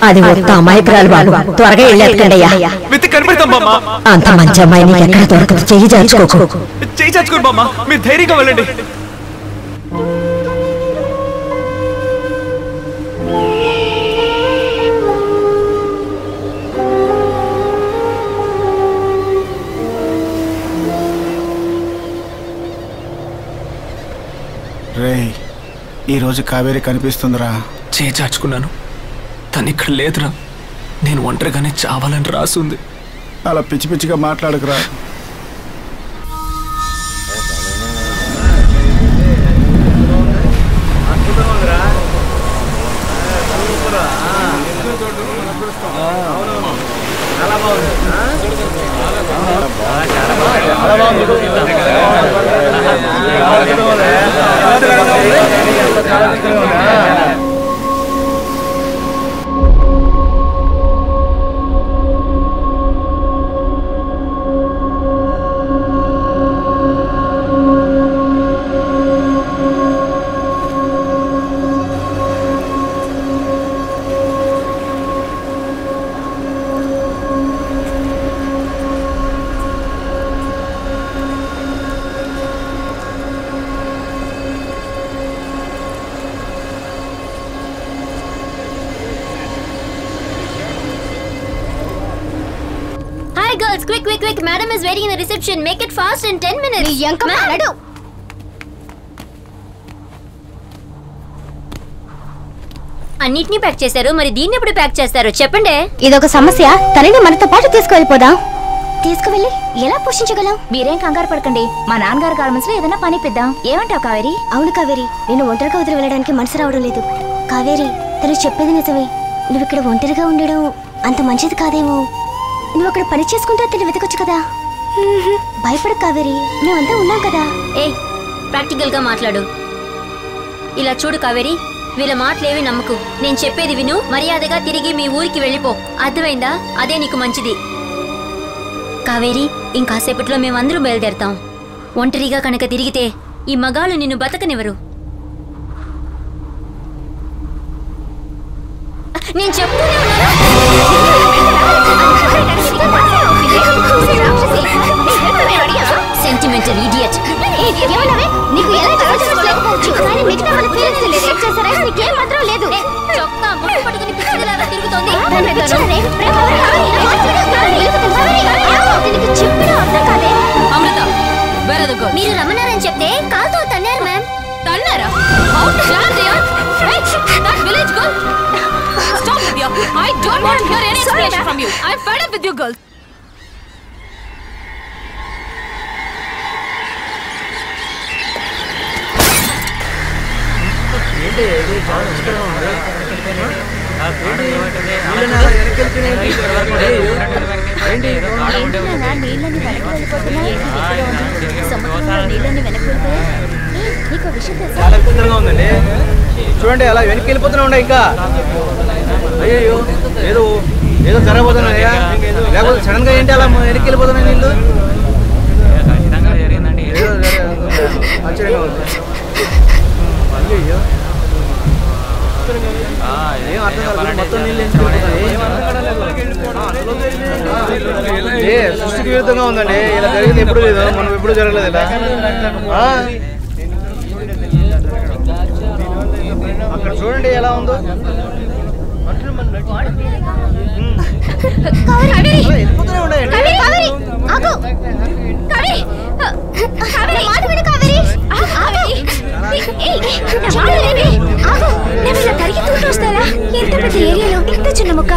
అది ఒక్క అమాయకురాలు బాబు, త్వరగా వెళ్ళేట్టుకండయ్యా. అంత మంచి అమ్మాయి నీకు ఎక్కడ దొరకదు. చెయ్యి చాచుకోకు. చెయ్యి చాచుకోరు బామ్మ, మీరు ధైర్యంగా వెళ్ళండి. రేయ్, ఈరోజు కావేరి కనిపిస్తుందిరా. చేయి చాచుకున్నాను, తను ఇక్కడ లేదురా. నేను ఒంటరిగానే చావాలని రాసుంది. అలా పిచ్చి పిచ్చిగా మాట్లాడకురా. Quick, madam is waiting in the reception. Make it fast in 10 minutes. Madam. అన్నిటిని ప్యాక్ చేశారు, మరి దీన్ని ఎప్పుడు ప్యాక్ చేస్తారు చెప్పండి. ఇదొక సమస్య. తనని మనతో పాటు తీసుకువెళ్ళిపోదాం. తీసుకువెళ్ళి ఎలా పోషించగలం? మీరేం కంగారు పడకండి. మా నాన్నగారి గార్మెంట్స్ లో ఏదైనా పని పెద్దాం. ఏమంటావు కావేరి? అవును కావేరి, నేను ఒంటరిగా వదిలి వెళ్ళడానికి మనసు రావడం లేదు. కావేరి, తను చెప్పేది నిజమే. నువ్వు ఇక్కడ ఒంటరిగా ఉండడం అంత మంచిది కాదేమో. నువ్వు అక్కడ పని చేసుకుంటే అతన్ని వెతకొచ్చు కదా. భయపడ కావేరి, మేమంతా ఉన్నాం కదా. ప్రాక్టికల్ గా మాట్లాడు. ఇలా చూడు కావేరి, వీళ్ళ మాటలేవి నమ్మకు. నేను చెప్పేది విను. మర్యాదగా తిరిగి మీ ఊరికి వెళ్ళిపో. అర్థమైందా? అదే నీకు మంచిది. కావేరి, ఇంకాసేపట్లో మేమందరూ బయలుదేరతాం. ఒంటరిగా కనుక తిరిగితే ఈ మగాళ్ళు నిన్ను బతకనివ్వరు. నేను చెప్తూనే ఉన్నాను. Sentimental idiot. నీకు ఎలాంటి లేకపోవచ్చు, కానీ మిగతా వాళ్ళ ఫీలింగ్స్ రిలేట్ చేశారా? నీకేం మాత్రం లేదు. చొక్కా ముట్టు పట్టుకుని పిచ్చిదిలాగా తిరుగుతోంది. అమృత, మీరు రమ్మన్నారని చెప్తే కాల్తో తన్నారు ma'am. తన్నారా? Village girl, stop Livia. I don't want to hear any explanation from you. I'm fed up with you girls. చూడండి, అలా వెనక్కి వెళ్ళిపోతూనే ఉండే. ఇంకా అయ్యో, ఏదో ఏదో జరగబోతున్నాయా? లేకపోతే సడన్ గా ఏంటి అలా వెనక్కి వెళ్ళిపోతున్నాయి నీళ్ళు? ఆశ్చర్యంగా ఉంది. అయ్యో, ఏం అర్థం కాదు. మొత్తం నీళ్ళు సృష్టికి విరుద్ధంగా ఉందండి. ఇలా జరిగింది ఎప్పుడు లేదు, మనం ఎప్పుడు జరగలేదు ఇలా. అక్కడ చూడండి ఎలా ఉందో. వెళ్ళిపోతూనే ఉన్నాయండి. ఎంత పెద్ద ఏరియాలో ఇంత చిన్న ముక్క.